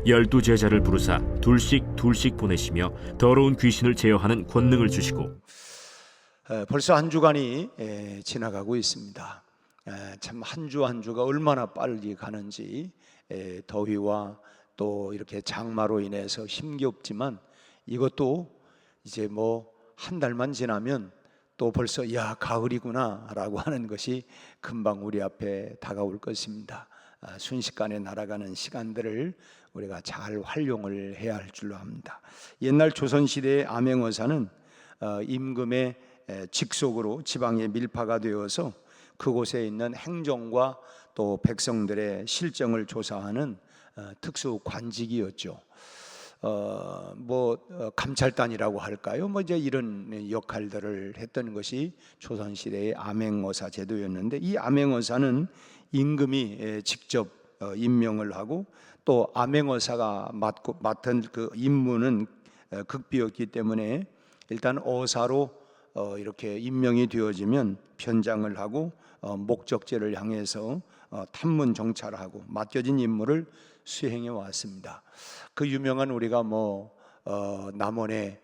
12 제자를 부르사 둘씩 보내시며 더러운 귀신을 제어하는 권능을 주시고. 벌써 한 주간이 지나가고 있습니다. 참 한 주 한 주가 얼마나 빨리 가는지, 더위와 또 이렇게 장마로 인해서 힘겹지만 이것도 이제 뭐 한 달만 지나면 또 벌써 야 가을이구나 라고 하는 것이 금방 우리 앞에 다가올 것입니다. 순식간에 날아가는 시간들을 우리가 잘 활용을 해야 할 줄로 압니다. 옛날 조선시대의 암행어사는 임금의 직속으로 지방의 밀파가 되어서 그곳에 있는 행정과 또 백성들의 실정을 조사하는 특수 관직이었죠. 감찰단이라고 할까요? 이제 이런 역할들을 했던 것이 조선시대의 암행어사 제도였는데, 이 암행어사는 임금이 직접 임명을 하고 또 암행어사가 맡은 그 임무는 극비였기 때문에 일단 어사로 이렇게 임명이 되어지면 변장을 하고 목적지를 향해서 탐문 정찰하고 맡겨진 임무를 수행해 왔습니다. 그 유명한 우리가 남원에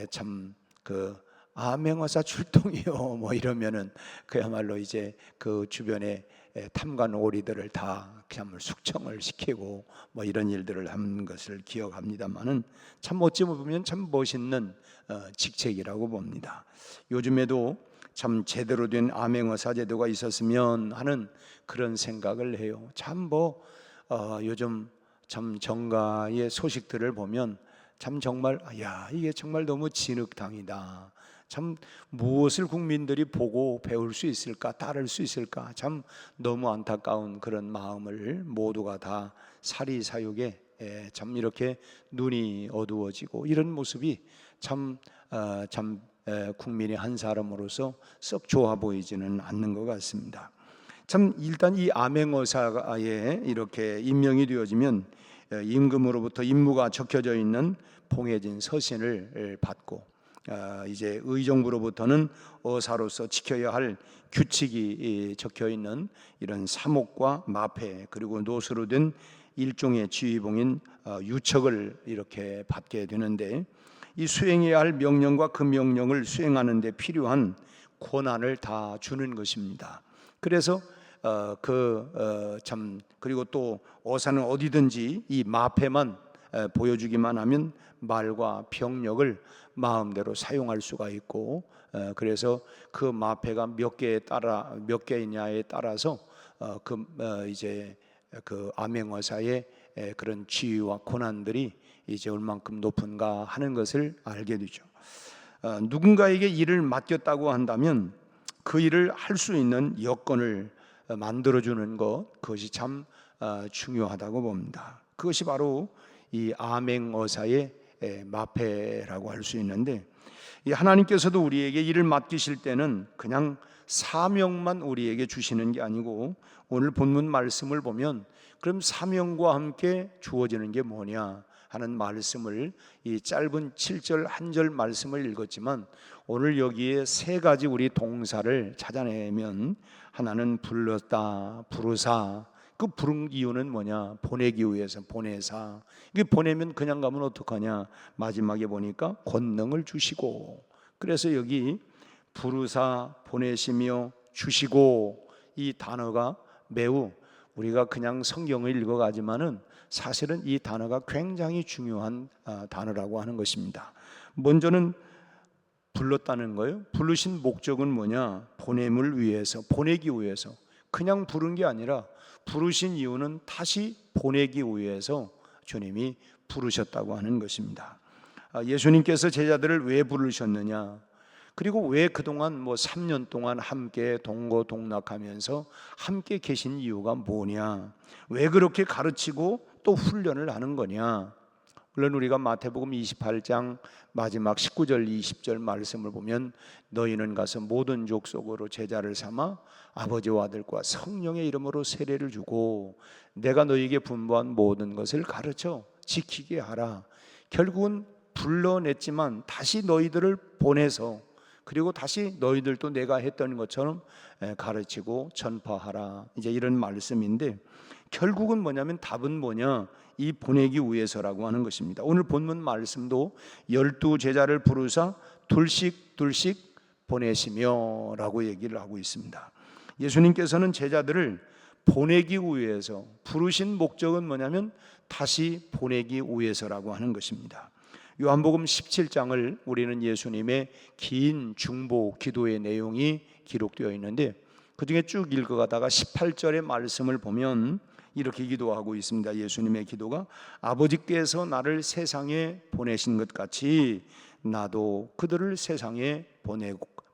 참 그 암행어사 출동이요 이러면은 그야말로 이제 그 주변에 탐관 오리들을 다 그냥 숙청을 시키고 이런 일들을 하는 것을 기억합니다만은, 참 어찌 보면 참 멋있는 직책이라고 봅니다. 요즘에도 참 제대로 된 암행어사 제도가 있었으면 하는 그런 생각을 해요. 참 요즘 참 정가의 소식들을 보면 참 정말 이게 정말 너무 진흙탕이다. 참 무엇을 국민들이 보고 배울 수 있을까, 따를 수 있을까, 참 너무 안타까운 그런 마음을 모두가 다 사리사욕에 참 이렇게 눈이 어두워지고, 이런 모습이 참 국민의 한 사람으로서 썩 좋아 보이지는 않는 것 같습니다. 참 일단 이 암행어사에 이렇게 임명이 되어지면 임금으로부터 임무가 적혀져 있는 봉해진 서신을 받고, 이제 의정부로부터는 어사로서 지켜야 할 규칙이 적혀 있는 이런 사목과 마패, 그리고 노수로 된 일종의 지휘봉인 유척을 이렇게 받게 되는데, 이 수행해야 할 명령과 그 명령을 수행하는 데 필요한 권한을 다 주는 것입니다. 그래서 그리고 또 어사는 어디든지 이 마패만 보여주기만 하면 말과 병력을 마음대로 사용할 수가 있고, 그래서 그 마패가 몇 개냐에 따라서 이제 그 암행어사의 그런 지위와 권한들이 이제 얼만큼 높은가 하는 것을 알게 되죠. 누군가에게 일을 맡겼다고 한다면 그 일을 할 수 있는 여건을 만들어주는 그것이 참 중요하다고 봅니다. 그것이 바로 이 암행어사의 마패라고 할 수 있는데, 이 하나님께서도 우리에게 일을 맡기실 때는 그냥 사명만 우리에게 주시는 게 아니고, 오늘 본문 말씀을 보면 그럼 사명과 함께 주어지는 게 뭐냐 하는 말씀을, 이 짧은 7절 한 절 말씀을 읽었지만 오늘 여기에 세 가지 우리 동사를 찾아내면, 하나는 불렀다, 부르사. 그 부른 이유는 뭐냐? 보내기 위해서 보내사. 이게 보내면 그냥 가면 어떡하냐? 마지막에 보니까 권능을 주시고. 그래서 여기 부르사, 보내시며 주시고, 이 단어가 매우 우리가 그냥 성경을 읽어가지만은 사실은 이 단어가 굉장히 중요한 단어라고 하는 것입니다. 먼저는 불렀다는 거예요. 부르신 목적은 뭐냐? 보냄을 위해서, 보내기 위해서. 그냥 부른 게 아니라 부르신 이유는 다시 보내기 위해서 주님이 부르셨다고 하는 것입니다. 예수님께서 제자들을 왜 부르셨느냐? 그리고 왜 그동안 3년 동안 함께 동고동락하면서 함께 계신 이유가 뭐냐? 왜 그렇게 가르치고 또 훈련을 하는 거냐? 물론 우리가 마태복음 28장 마지막 19절 20절 말씀을 보면, 너희는 가서 모든 족속으로 제자를 삼아 아버지와 아들과 성령의 이름으로 세례를 주고 내가 너희에게 분부한 모든 것을 가르쳐 지키게 하라. 결국은 불러냈지만 다시 너희들을 보내서 그리고 다시 너희들도 내가 했던 것처럼 가르치고 전파하라. 이제 이런 말씀인데 결국은 뭐냐면 답은 뭐냐? 이 보내기 위해서라고 하는 것입니다. 오늘 본문 말씀도 12제자를 부르사 둘씩 보내시며 라고 얘기를 하고 있습니다. 예수님께서는 제자들을 보내기 위해서, 부르신 목적은 뭐냐면 다시 보내기 위해서라고 하는 것입니다. 요한복음 17장을 우리는 예수님의 긴 중보 기도의 내용이 기록되어 있는데 그 중에 쭉 읽어가다가 18절의 말씀을 보면 이렇게 기도하고 있습니다. 예수님의 기도가 아버지께서 나를 세상에 보내신 것 같이 나도 그들을 세상에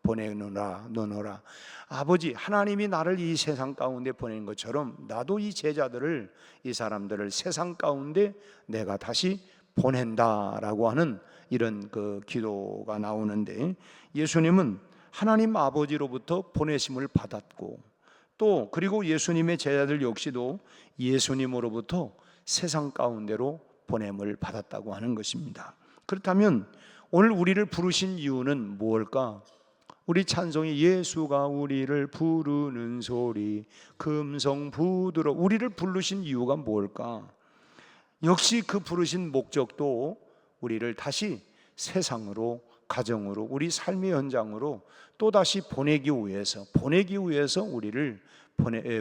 보내노라. 아버지 하나님이 나를 이 세상 가운데 보낸 것처럼 나도 이 제자들을, 이 사람들을 세상 가운데 내가 다시 보낸다라고 하는 이런 그 기도가 나오는데 예수님은 하나님 아버지로부터 보내심을 받았고 또 그리고 예수님의 제자들 역시도 예수님으로부터 세상 가운데로 보냄을 받았다고 하는 것입니다. 그렇다면 오늘 우리를 부르신 이유는 무엇일까? 우리 찬송이 예수가 우리를 부르는 소리 금성 부드러, 우리를 부르신 이유가 무엇일까? 역시 그 부르신 목적도 우리를 다시 세상으로, 가정으로, 우리 삶의 현장으로 또다시 보내기 위해서 우리를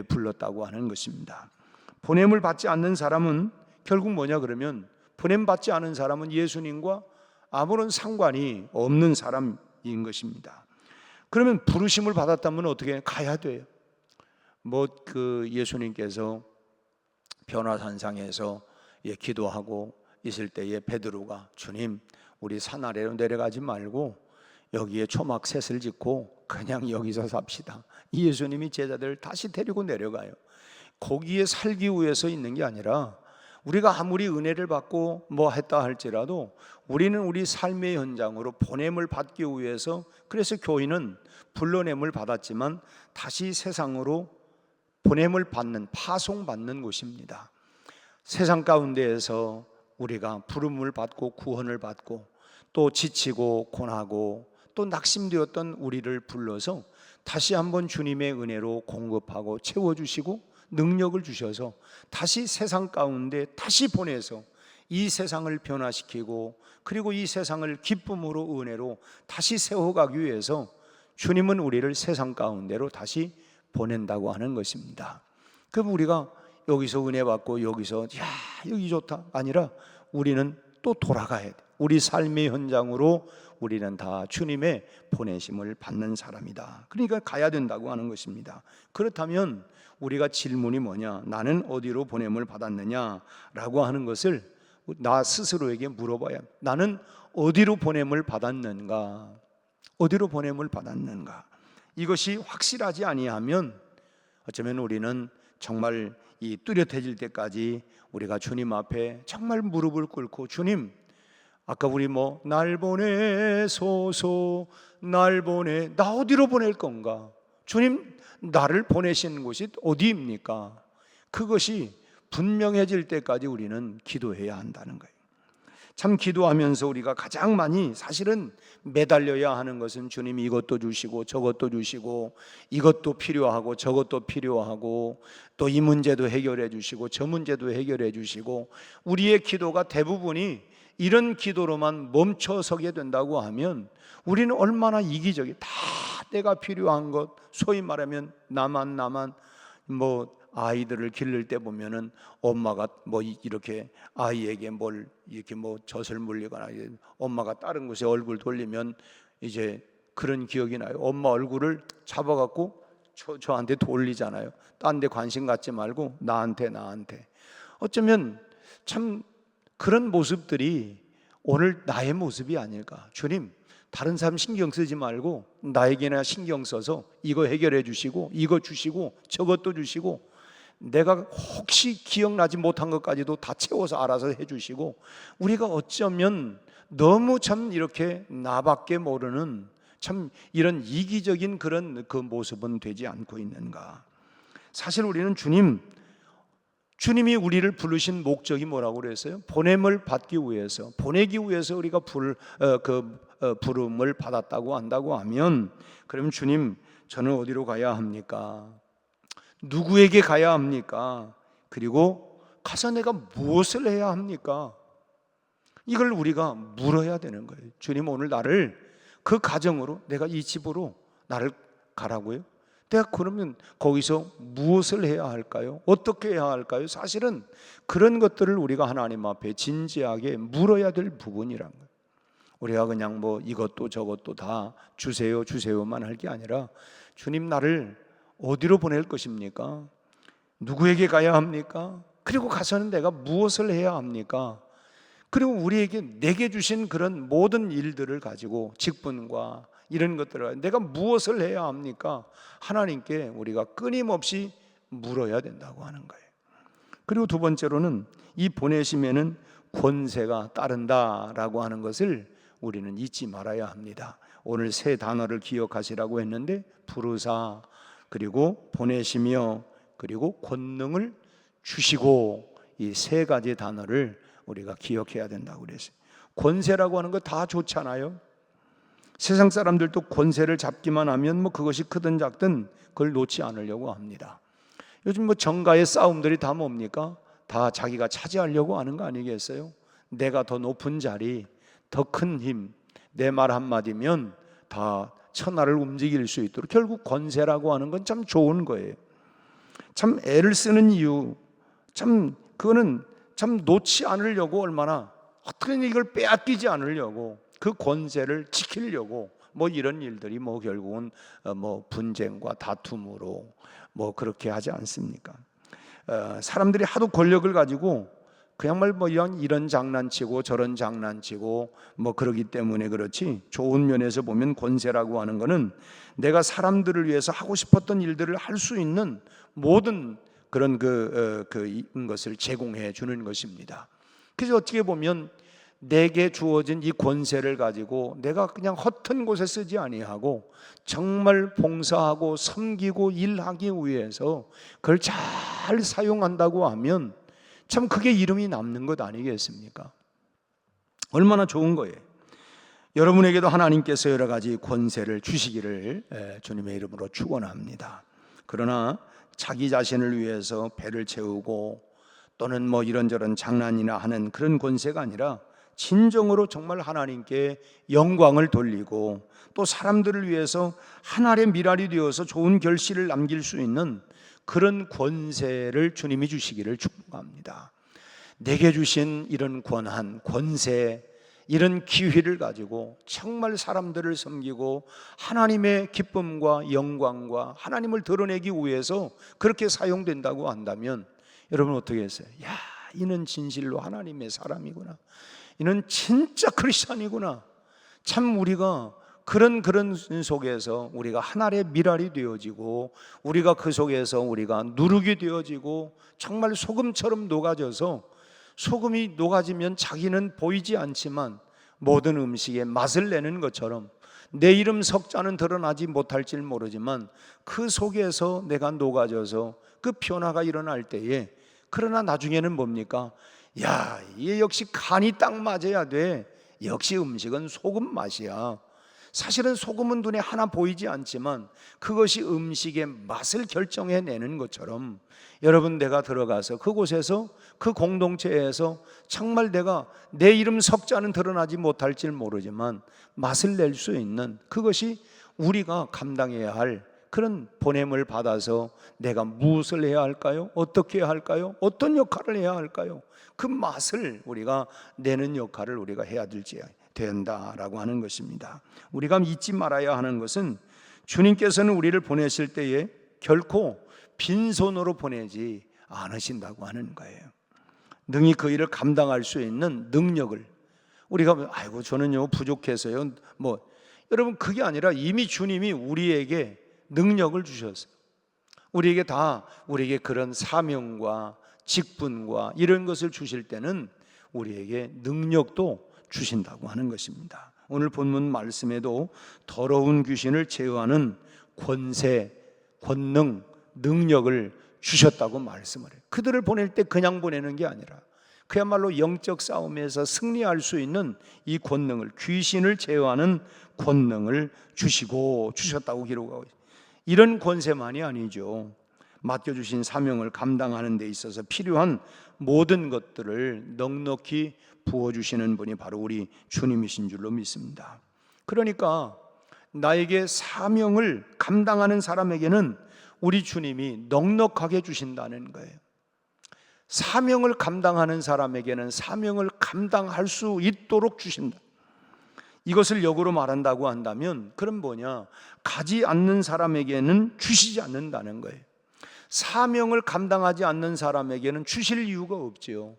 불렀다고 하는 것입니다. 보냄을 받지 않는 사람은 결국 뭐냐 그러면 보냄 받지 않은 사람은 예수님과 아무런 상관이 없는 사람인 것입니다. 그러면 부르심을 받았다면 어떻게 가야 돼요? 예수님께서 변화산상에서 기도하고 있을 때에 베드로가 주님 우리 산 아래로 내려가지 말고 여기에 초막셋을 짓고 그냥 여기서 삽시다. 예수님이 제자들을 다시 데리고 내려가요. 거기에 살기 위해서 있는 게 아니라 우리가 아무리 은혜를 받고 뭐 했다 할지라도 우리는 우리 삶의 현장으로 보냄을 받기 위해서, 그래서 교회는 불러냄을 받았지만 다시 세상으로 보냄을 받는, 파송받는 곳입니다. 세상 가운데에서 우리가 부름을 받고 구원을 받고 또 지치고 고나고 또 낙심되었던 우리를 불러서 다시 한번 주님의 은혜로 공급하고 채워주시고 능력을 주셔서 다시 세상 가운데 다시 보내서 이 세상을 변화시키고 그리고 이 세상을 기쁨으로 은혜로 다시 세워가기 위해서 주님은 우리를 세상 가운데로 다시 보낸다고 하는 것입니다. 그럼 우리가 여기서 은혜 받고 여기서 여기 좋다 아니라 우리는 또 돌아가야 돼. 우리 삶의 현장으로 우리는 다 주님의 보내심을 받는 사람이다. 그러니까 가야 된다고 하는 것입니다. 그렇다면 우리가 질문이 뭐냐? 나는 어디로 보냄을 받았느냐라고 하는 것을 나 스스로에게 물어봐야 합니다. 나는 어디로 보냄을 받았는가? 어디로 보냄을 받았는가? 이것이 확실하지 아니하면 어쩌면 우리는 정말 이 뚜렷해질 때까지 우리가 주님 앞에 정말 무릎을 꿇고 주님, 아까 우리 날 보내소서, 날 보내, 나 어디로 보낼 건가? 주님, 나를 보내시는 곳이 어디입니까? 그것이 분명해질 때까지 우리는 기도해야 한다는 거예요. 참 기도하면서 우리가 가장 많이 사실은 매달려야 하는 것은 주님이 이것도 주시고 저것도 주시고 이것도 필요하고 저것도 필요하고 또 이 문제도 해결해 주시고 저 문제도 해결해 주시고, 우리의 기도가 대부분이 이런 기도로만 멈춰서게 된다고 하면 우리는 얼마나 이기적이, 다 내가 필요한 것, 소위 말하면 나만 아이들을 기를 때 보면은 엄마가 이렇게 아이에게 이렇게 젖을 물리거나 엄마가 다른 곳에 얼굴 돌리면 이제 그런 기억이 나요. 엄마 얼굴을 잡아갖고 저한테 돌리잖아요. 딴 데 관심 갖지 말고 나한테. 어쩌면 참 그런 모습들이 오늘 나의 모습이 아닐까. 주님, 다른 사람 신경 쓰지 말고 나에게나 신경 써서 이거 해결해 주시고 이거 주시고 저것도 주시고 내가 혹시 기억나지 못한 것까지도 다 채워서 알아서 해주시고, 우리가 어쩌면 너무 참 이렇게 나밖에 모르는 참 이런 이기적인 그런 그 모습은 되지 않고 있는가. 사실 우리는 주님이 우리를 부르신 목적이 뭐라고 그랬어요? 보냄을 받기 위해서, 보내기 위해서 우리가 부름을 받았다고 한다고 하면, 그러면 주님, 저는 어디로 가야 합니까? 누구에게 가야 합니까? 그리고 가서 내가 무엇을 해야 합니까? 이걸 우리가 물어야 되는 거예요. 주님, 오늘 나를 그 가정으로, 내가 이 집으로 나를 가라고요? 내가 그러면 거기서 무엇을 해야 할까요? 어떻게 해야 할까요? 사실은 그런 것들을 우리가 하나님 앞에 진지하게 물어야 될 부분이란 거예요. 우리가 그냥 뭐 이것도 저것도 다 주세요 주세요만 할 게 아니라, 주님, 나를 어디로 보낼 것입니까? 누구에게 가야 합니까? 그리고 가서는 내가 무엇을 해야 합니까? 그리고 우리에게 내게 주신 그런 모든 일들을 가지고, 직분과 이런 것들을 내가 무엇을 해야 합니까? 하나님께 우리가 끊임없이 물어야 된다고 하는 거예요. 그리고 두 번째로는 이 보내심에는 권세가 따른다라고 하는 것을 우리는 잊지 말아야 합니다. 오늘 세 단어를 기억하시라고 했는데, 부르사, 그리고 보내시며, 그리고 권능을 주시고, 이 세 가지 단어를 우리가 기억해야 된다고 그랬어요. 권세라고 하는 거 다 좋잖아요. 세상 사람들도 권세를 잡기만 하면 뭐 그것이 크든 작든 그걸 놓지 않으려고 합니다. 요즘 뭐 정가의 싸움들이 다 뭡니까? 다 자기가 차지하려고 하는 거 아니겠어요? 내가 더 높은 자리, 더 큰 힘, 내 말 한마디면 다 천하를 움직일 수 있도록, 결국 권세라고 하는 건 참 좋은 거예요. 참 애를 쓰는 이유, 참 그거는 참 놓지 않으려고, 얼마나 어떻게든 이걸 빼앗기지 않으려고, 그 권세를 지키려고 뭐 이런 일들이 뭐 결국은 뭐 분쟁과 다툼으로 뭐 그렇게 하지 않습니까? 사람들이 하도 권력을 가지고 그야말로 뭐 이런 장난치고 저런 장난치고 뭐 그러기 때문에 그렇지, 좋은 면에서 보면 권세라고 하는 거는 내가 사람들을 위해서 하고 싶었던 일들을 할 수 있는 모든 그런 것을 제공해 주는 것입니다. 그래서 어떻게 보면 내게 주어진 이 권세를 가지고 내가 그냥 허튼 곳에 쓰지 아니하고 정말 봉사하고 섬기고 일하기 위해서 그걸 잘 사용한다고 하면 참 그게 이름이 남는 것 아니겠습니까? 얼마나 좋은 거예요. 여러분에게도 하나님께서 여러 가지 권세를 주시기를 주님의 이름으로 축원합니다. 그러나 자기 자신을 위해서 배를 채우고 또는 뭐 이런저런 장난이나 하는 그런 권세가 아니라, 진정으로 정말 하나님께 영광을 돌리고 또 사람들을 위해서 하나의 미랄이 되어서 좋은 결실을 남길 수 있는 그런 권세를 주님이 주시기를 축복합니다. 내게 주신 이런 권한, 권세, 이런 기회를 가지고 정말 사람들을 섬기고 하나님의 기쁨과 영광과 하나님을 드러내기 위해서 그렇게 사용된다고 한다면, 여러분 어떻게 했어요? 야, 이는 진실로 하나님의 사람이구나, 이는 진짜 크리스찬이구나. 참 우리가 그런 속에서 우리가 하나의 미랄이 되어지고, 우리가 그 속에서 우리가 누룩이 되어지고, 정말 소금처럼 녹아져서, 소금이 녹아지면 자기는 보이지 않지만 모든 음식에 맛을 내는 것처럼 내 이름 석자는 드러나지 못할지 모르지만 그 속에서 내가 녹아져서 그 변화가 일어날 때에, 그러나 나중에는 뭡니까? 야, 이게 역시 간이 딱 맞아야 돼. 역시 음식은 소금 맛이야. 사실은 소금은 눈에 하나 보이지 않지만 그것이 음식의 맛을 결정해내는 것처럼, 여러분, 내가 들어가서 그곳에서 그 공동체에서 정말 내가 내 이름 석자는 드러나지 못할지 모르지만 맛을 낼 수 있는, 그것이 우리가 감당해야 할 그런 보냄을 받아서 내가 무엇을 해야 할까요? 어떻게 해야 할까요? 어떤 역할을 해야 할까요? 그 맛을 우리가 내는 역할을 우리가 해야 된다라고 하는 것입니다. 우리가 잊지 말아야 하는 것은, 주님께서는 우리를 보내실 때에 결코 빈손으로 보내지 않으신다고 하는 거예요. 능히 그 일을 감당할 수 있는 능력을, 우리가 아이고 저는요 부족해서요 뭐, 여러분 그게 아니라 이미 주님이 우리에게 능력을 주셨어요. 우리에게 그런 사명과 직분과 이런 것을 주실 때는 우리에게 능력도 주신다고 하는 것입니다. 오늘 본문 말씀에도 더러운 귀신을 제어하는 권세, 권능, 능력을 주셨다고 말씀을 해요. 그들을 보낼 때 그냥 보내는 게 아니라 그야말로 영적 싸움에서 승리할 수 있는 이 권능을, 귀신을 제어하는 권능을 주셨다고 기록하고 있어요. 이런 권세만이 아니죠. 맡겨주신 사명을 감당하는 데 있어서 필요한 모든 것들을 넉넉히 부어주시는 분이 바로 우리 주님이신 줄로 믿습니다. 그러니까 나에게 사명을 감당하는 사람에게는 우리 주님이 넉넉하게 주신다는 거예요. 사명을 감당하는 사람에게는 사명을 감당할 수 있도록 주신다. 이것을 역으로 말한다고 한다면 그럼 뭐냐? 가지 않는 사람에게는 주시지 않는다는 거예요. 사명을 감당하지 않는 사람에게는 주실 이유가 없지요.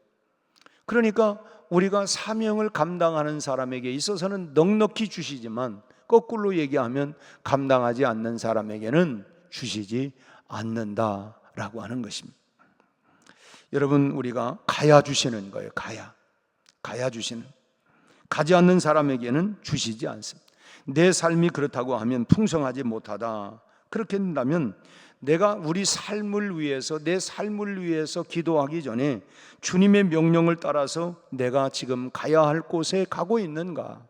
그러니까 우리가 사명을 감당하는 사람에게 있어서는 넉넉히 주시지만 거꾸로 얘기하면 감당하지 않는 사람에게는 주시지 않는다라고 하는 것입니다. 여러분, 우리가 가야 주시는 거예요. 가야 주시는. 가지 않는 사람에게는 주시지 않습니다. 내 삶이 그렇다고 하면 풍성하지 못하다, 그렇게 된다면 내가 우리 삶을 위해서, 내 삶을 위해서 기도하기 전에 주님의 명령을 따라서 내가 지금 가야 할 곳에 가고 있는가,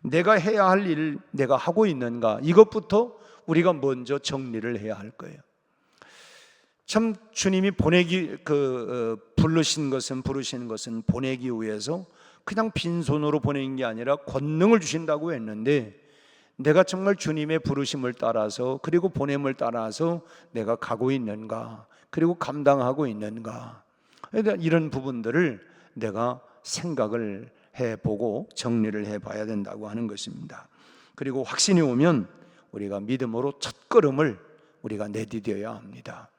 내가 해야 할 일을 내가 하고 있는가, 이것부터 우리가 먼저 정리를 해야 할 거예요. 참 주님이 부르신 것은 보내기 위해서 그냥 빈손으로 보내는 게 아니라 권능을 주신다고 했는데, 내가 정말 주님의 부르심을 따라서, 그리고 보냄을 따라서 내가 가고 있는가, 그리고 감당하고 있는가, 이런 부분들을 내가 생각을 해보고 정리를 해봐야 된다고 하는 것입니다. 그리고 확신이 오면 우리가 믿음으로 첫걸음을 우리가 내디뎌야 합니다.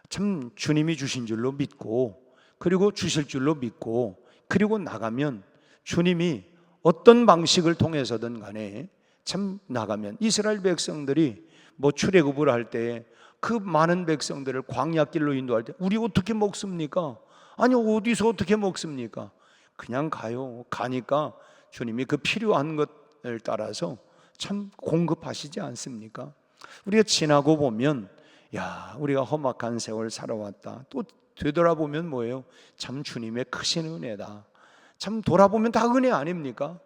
참 주님이 주신 줄로 믿고, 그리고 주실 줄로 믿고, 그리고 나가면 주님이 어떤 방식을 통해서든 간에 참 나가면, 이스라엘 백성들이 출애굽을 할 때 그 많은 백성들을 광야길로 인도할 때 우리 어떻게 먹습니까? 아니, 어디서 어떻게 먹습니까? 그냥 가요. 가니까 주님이 그 필요한 것을 따라서 참 공급하시지 않습니까? 우리가 지나고 보면, 야, 우리가 험악한 세월 살아왔다, 또 되돌아보면 뭐예요? 참 주님의 크신 은혜다. 참 돌아보면 다 은혜 아닙니까?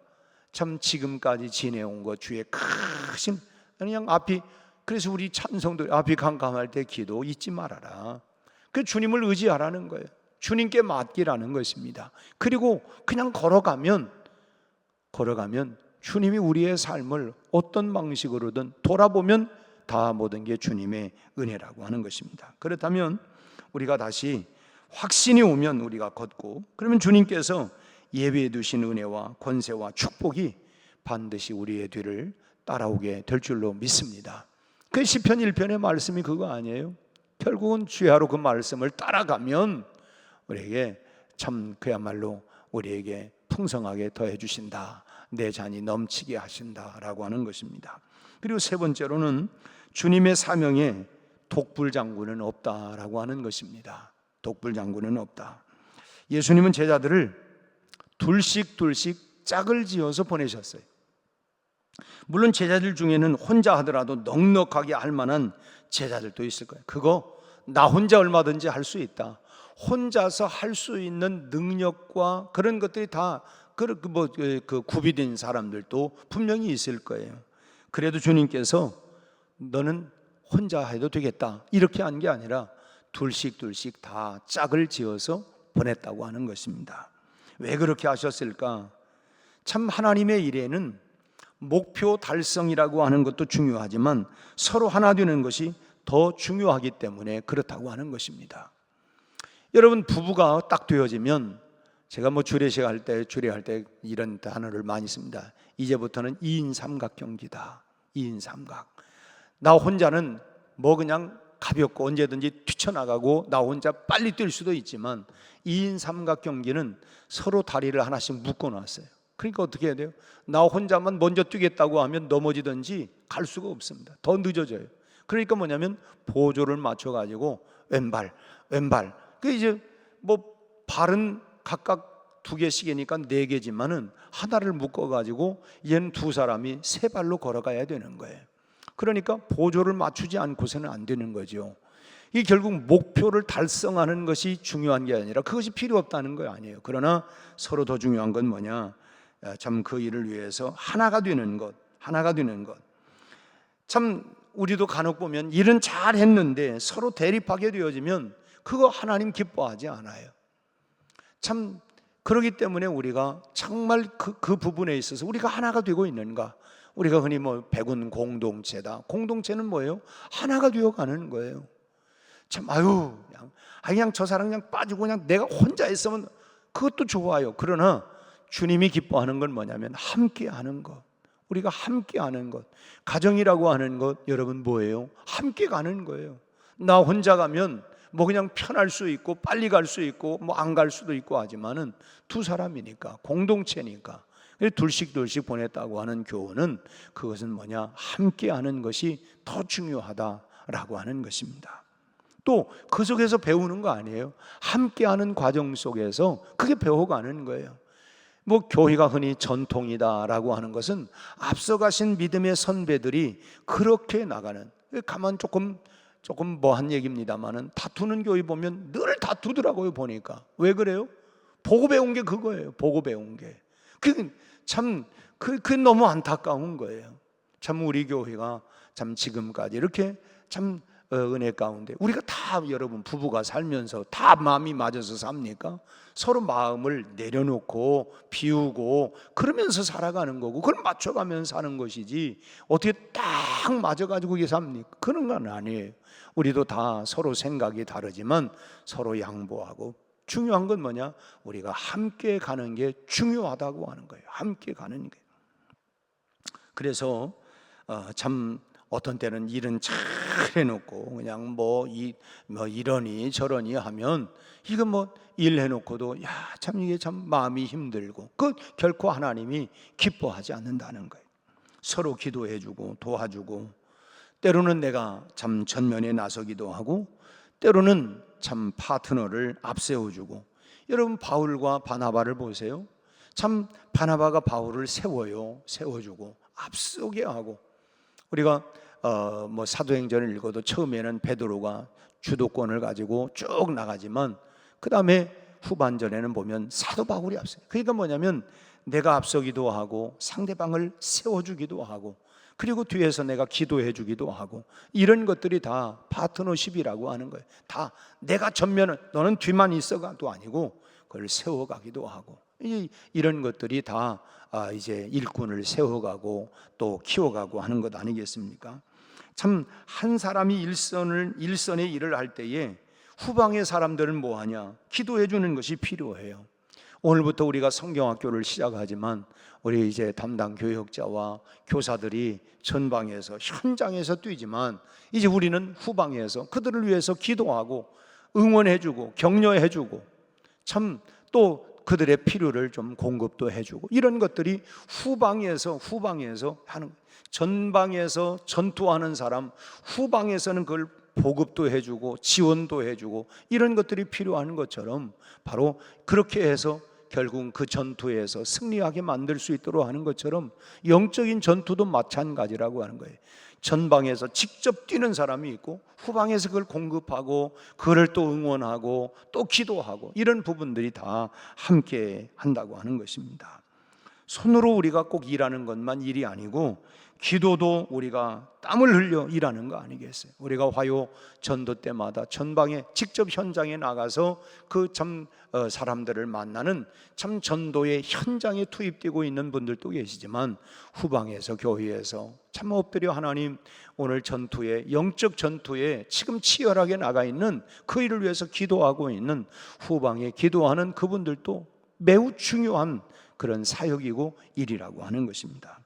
참 지금까지 지내온 것 주의 크신, 그냥 그래서 우리 찬송도 앞이 캄캄할 때 기도 잊지 말아라. 그 주님을 의지하라는 거예요. 주님께 맡기라는 것입니다. 그리고 그냥 걸어가면 주님이 우리의 삶을 어떤 방식으로든 돌아보면 다 모든 게 주님의 은혜라고 하는 것입니다. 그렇다면 우리가 다시 확신이 오면 우리가 걷고, 그러면 주님께서 예비해 두신 은혜와 권세와 축복이 반드시 우리의 뒤를 따라오게 될 줄로 믿습니다. 그 시편 1편의 말씀이 그거 아니에요? 결국은 주야로 그 말씀을 따라가면 우리에게 참 그야말로 우리에게 풍성하게 더해 주신다, 내 잔이 넘치게 하신다라고 하는 것입니다. 그리고 세 번째로는 주님의 사명에 독불장군은 없다라고 하는 것입니다. 독불장군은 없다. 예수님은 제자들을 둘씩 짝을 지어서 보내셨어요. 물론 제자들 중에는 혼자 하더라도 넉넉하게 할 만한 제자들도 있을 거예요. 그거 나 혼자 얼마든지 할 수 있다, 혼자서 할 수 있는 능력과 그런 것들이 다 구비된 사람들도 분명히 있을 거예요. 그래도 주님께서 너는 혼자 해도 되겠다, 이렇게 한 게 아니라 둘씩 다 짝을 지어서 보냈다고 하는 것입니다. 왜 그렇게 하셨을까? 참 하나님의 일에는 목표 달성이라고 하는 것도 중요하지만 서로 하나 되는 것이 더 중요하기 때문에 그렇다고 하는 것입니다. 여러분, 부부가 딱 되어지면, 제가 주례할 때 이런 단어를 많이 씁니다. 이제부터는 2인 삼각경기다. 2인 삼각. 나 혼자는 그냥 가볍고 언제든지 뛰쳐나가고 나 혼자 빨리 뛸 수도 있지만 2인 삼각경기는 서로 다리를 하나씩 묶어놨어요. 그러니까 어떻게 해야 돼요? 나 혼자만 먼저 뛰겠다고 하면 넘어지든지 갈 수가 없습니다. 더 늦어져요. 그러니까 뭐냐면 보조를 맞춰가지고 왼발. 그 이제 발은 각각 2개씩이니까 4개지만은 하나를 묶어가지고 얘는 2사람이 3발로 걸어가야 되는 거예요. 그러니까 보조를 맞추지 않고서는 안 되는 거죠. 이 결국 목표를 달성하는 것이 중요한 게 아니라 그것이 필요 없다는 거 아니에요. 그러나 서로 더 중요한 건 뭐냐? 참 그 일을 위해서 하나가 되는 것, 하나가 되는 것. 참 우리도 간혹 보면 일은 잘 했는데 서로 대립하게 되어지면 그거 하나님 기뻐하지 않아요. 참 그렇기 때문에 우리가 정말 그 부분에 있어서 우리가 하나가 되고 있는가? 우리가 흔히 뭐 백운 공동체다. 공동체는 뭐예요? 하나가 되어가는 거예요. 참 그냥 저 사람 그냥 빠지고 그냥 내가 혼자 있으면 그것도 좋아요. 그러나 주님이 기뻐하는 건 뭐냐면 함께하는 것. 우리가 함께하는 것. 가정이라고 하는 것 여러분 뭐예요? 함께 가는 거예요. 나 혼자 가면 뭐 그냥 편할 수 있고 빨리 갈 수 있고 뭐 안 갈 수도 있고 하지만은 두 사람이니까 공동체니까 둘씩 보냈다고 하는 교훈은 그것은 뭐냐? 함께하는 것이 더 중요하다라고 하는 것입니다. 또 그 속에서 배우는 거 아니에요? 함께하는 과정 속에서 그게 배워가는 거예요. 뭐 교회가 흔히 전통이다라고 하는 것은 앞서가신 믿음의 선배들이 그렇게 나가는, 가만 조금 뭐한 얘기입니다만은 다투는 교회 보면 늘 다투더라고요. 보니까 왜 그래요? 보고 배운 게 그거예요. 보고 배운 게 그게 너무 안타까운 거예요. 참 우리 교회가 참 지금까지 이렇게 참 은혜 가운데 우리가 다 여러분 부부가 살면서 다 마음이 맞아서 삽니까? 서로 마음을 내려놓고 비우고 그러면서 살아가는 거고 그걸 맞춰가면서 사는 것이지 어떻게 딱 맞아가지고 이게 삽니까? 그런 건 아니에요. 우리도 다 서로 생각이 다르지만 서로 양보하고 중요한 건 뭐냐? 우리가 함께 가는 게 중요하다고 하는 거예요. 함께 가는 게. 그래서 참 어떤 때는 일은 잘 해놓고 그냥 뭐 이러니 저러니 하면 이거 뭐 일 해놓고도 참 이게 참 마음이 힘들고 그 결코 하나님이 기뻐하지 않는다는 거예요. 서로 기도해주고 도와주고 때로는 내가 참 전면에 나서기도 하고 때로는 참 파트너를 앞세워주고 여러분 바울과 바나바를 보세요. 참 바나바가 바울을 세워주고 앞서게 하고 우리가 뭐 사도행전을 읽어도 처음에는 베드로가 주도권을 가지고 쭉 나가지만 그 다음에 후반전에는 보면 사도 바울이 앞서요. 그러니까 뭐냐면 내가 앞서기도 하고 상대방을 세워주기도 하고 그리고 뒤에서 내가 기도해 주기도 하고 이런 것들이 다 파트너십이라고 하는 거예요. 다 내가 전면을 너는 뒤만 있어가도 아니고 그걸 세워가기도 하고 이런 것들이 다 이제 일꾼을 세워가고 또 키워가고 하는 것 아니겠습니까? 참 한 사람이 일선의 일을 할 때에 후방의 사람들은 뭐하냐? 기도해 주는 것이 필요해요. 오늘부터 우리가 성경학교를 시작하지만 우리 이제 담당 교역자와 교사들이 전방에서 현장에서 뛰지만 이제 우리는 후방에서 그들을 위해서 기도하고 응원해주고 격려해주고 참 또 그들의 필요를 좀 공급도 해주고 이런 것들이 후방에서 하는, 전방에서 전투하는 사람 후방에서는 그걸 보급도 해주고 지원도 해주고 이런 것들이 필요한 것처럼 바로 그렇게 해서 결국 그 전투에서 승리하게 만들 수 있도록 하는 것처럼 영적인 전투도 마찬가지라고 하는 거예요. 전방에서 직접 뛰는 사람이 있고 후방에서 그걸 공급하고 그걸 또 응원하고 또 기도하고 이런 부분들이 다 함께 한다고 하는 것입니다. 손으로 우리가 꼭 일하는 것만 일이 아니고 기도도 우리가 땀을 흘려 일하는 거 아니겠어요? 우리가 화요 전도 때마다 전방에 직접 현장에 나가서 그 참 사람들을 만나는 참 전도의 현장에 투입되고 있는 분들도 계시지만 후방에서 교회에서 참 엎드려 하나님 오늘 전투에 영적 전투에 지금 치열하게 나가 있는 그 일을 위해서 기도하고 있는 후방에 기도하는 그분들도 매우 중요한 그런 사역이고 일이라고 하는 것입니다.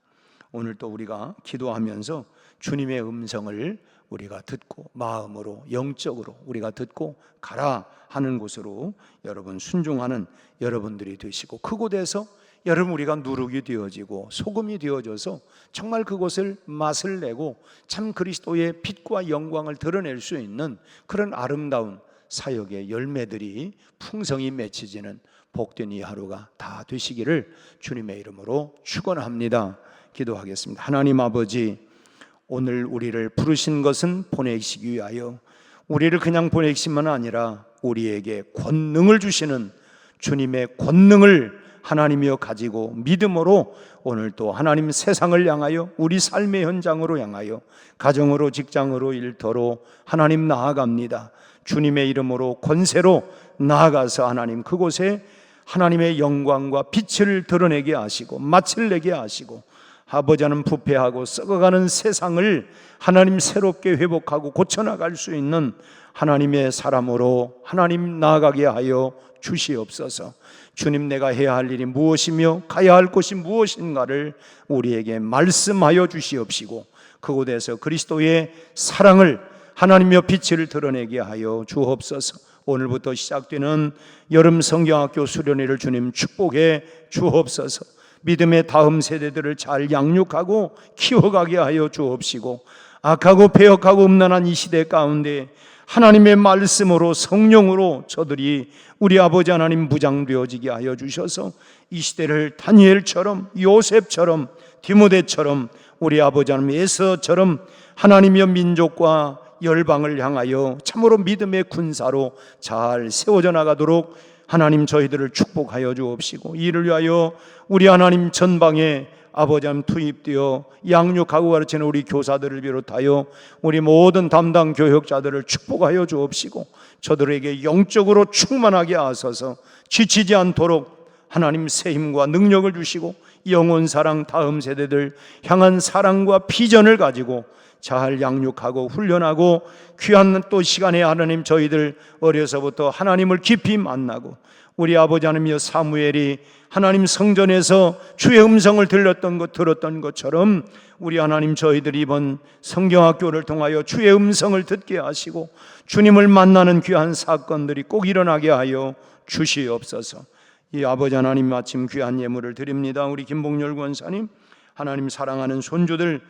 오늘 또 우리가 기도하면서 주님의 음성을 우리가 듣고 마음으로 영적으로 우리가 듣고 가라 하는 곳으로 여러분 순종하는 여러분들이 되시고 그곳에서 여러분 우리가 누룩이 되어지고 소금이 되어져서 정말 그곳을 맛을 내고 참 그리스도의 빛과 영광을 드러낼 수 있는 그런 아름다운 사역의 열매들이 풍성히 맺혀지는 복된 이 하루가 다 되시기를 주님의 이름으로 축원합니다. 기도하겠습니다. 하나님 아버지, 오늘 우리를 부르신 것은 보내시기 위하여 우리를 그냥 보내심만 아니라 우리에게 권능을 주시는 주님의 권능을 하나님이여 가지고 믿음으로 오늘 또 하나님 세상을 향하여 우리 삶의 현장으로 향하여 가정으로 직장으로 일터로 하나님 나아갑니다. 주님의 이름으로 권세로 나아가서 하나님 그곳에 하나님의 영광과 빛을 드러내게 하시고 맛을 내게 하시고 아버지 하나님 부패하고 썩어가는 세상을 하나님 새롭게 회복하고 고쳐나갈 수 있는 하나님의 사람으로 하나님 나아가게 하여 주시옵소서. 주님, 내가 해야 할 일이 무엇이며 가야 할 곳이 무엇인가를 우리에게 말씀하여 주시옵시고 그곳에서 그리스도의 사랑을 하나님의 빛을 드러내게 하여 주옵소서. 오늘부터 시작되는 여름 성경학교 수련회를 주님 축복해 주옵소서. 믿음의 다음 세대들을 잘 양육하고 키워가게 하여 주옵시고 악하고 배역하고 음란한 이 시대 가운데 하나님의 말씀으로 성령으로 저들이 우리 아버지 하나님 무장되어지게 하여 주셔서 이 시대를 다니엘처럼 요셉처럼 디모데처럼 우리 아버지 하나님 에서처럼 하나님의 민족과 열방을 향하여 참으로 믿음의 군사로 잘 세워져 나가도록 하나님 저희들을 축복하여 주옵시고 이를 위하여 우리 하나님 전방에 아버지 하나님 투입되어 양육하고 가르치는 우리 교사들을 비롯하여 우리 모든 담당 교역자들을 축복하여 주옵시고 저들에게 영적으로 충만하게 하소서. 지치지 않도록 하나님 새 힘과 능력을 주시고 영혼 사랑 다음 세대들 향한 사랑과 비전을 가지고 잘 양육하고 훈련하고 귀한 또 시간에 하나님 저희들 어려서부터 하나님을 깊이 만나고 우리 아버지 하나님이여 사무엘이 하나님 성전에서 주의 음성을 들었던 것처럼 우리 하나님 저희들이 이번 성경학교를 통하여 주의 음성을 듣게 하시고 주님을 만나는 귀한 사건들이 꼭 일어나게 하여 주시옵소서. 이 아버지 하나님 마침 귀한 예물을 드립니다. 우리 김봉열 권사님 하나님 사랑하는 손주들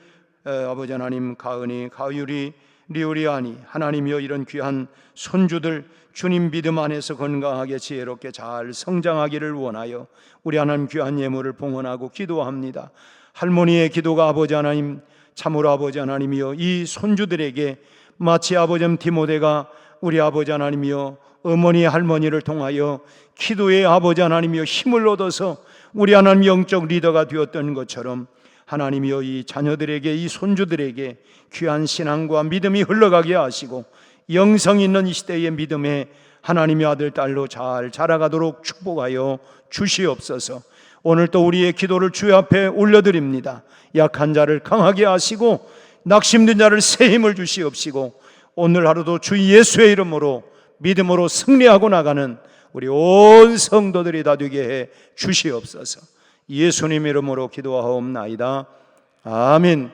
아버지 하나님 가은이 가유리 리오리아니 하나님이여 이런 귀한 손주들 주님 믿음 안에서 건강하게 지혜롭게 잘 성장하기를 원하여 우리 하나님 귀한 예물을 봉헌하고 기도합니다. 할머니의 기도가 아버지 하나님 참으로 아버지 하나님이여 이 손주들에게 마치 아버지 디모데가 우리 아버지 하나님이여 어머니 할머니를 통하여 기도의 아버지 하나님이여 힘을 얻어서 우리 하나님 영적 리더가 되었던 것처럼 하나님이여 이 자녀들에게 이 손주들에게 귀한 신앙과 믿음이 흘러가게 하시고 영성 있는 이 시대의 믿음에 하나님의 아들 딸로 잘 자라가도록 축복하여 주시옵소서. 오늘 또 우리의 기도를 주 앞에 올려드립니다. 약한 자를 강하게 하시고 낙심된 자를 새 힘을 주시옵시고 오늘 하루도 주 예수의 이름으로 믿음으로 승리하고 나가는 우리 온 성도들이 다 되게 해 주시옵소서. 예수님 이름으로 기도하옵나이다. 아멘.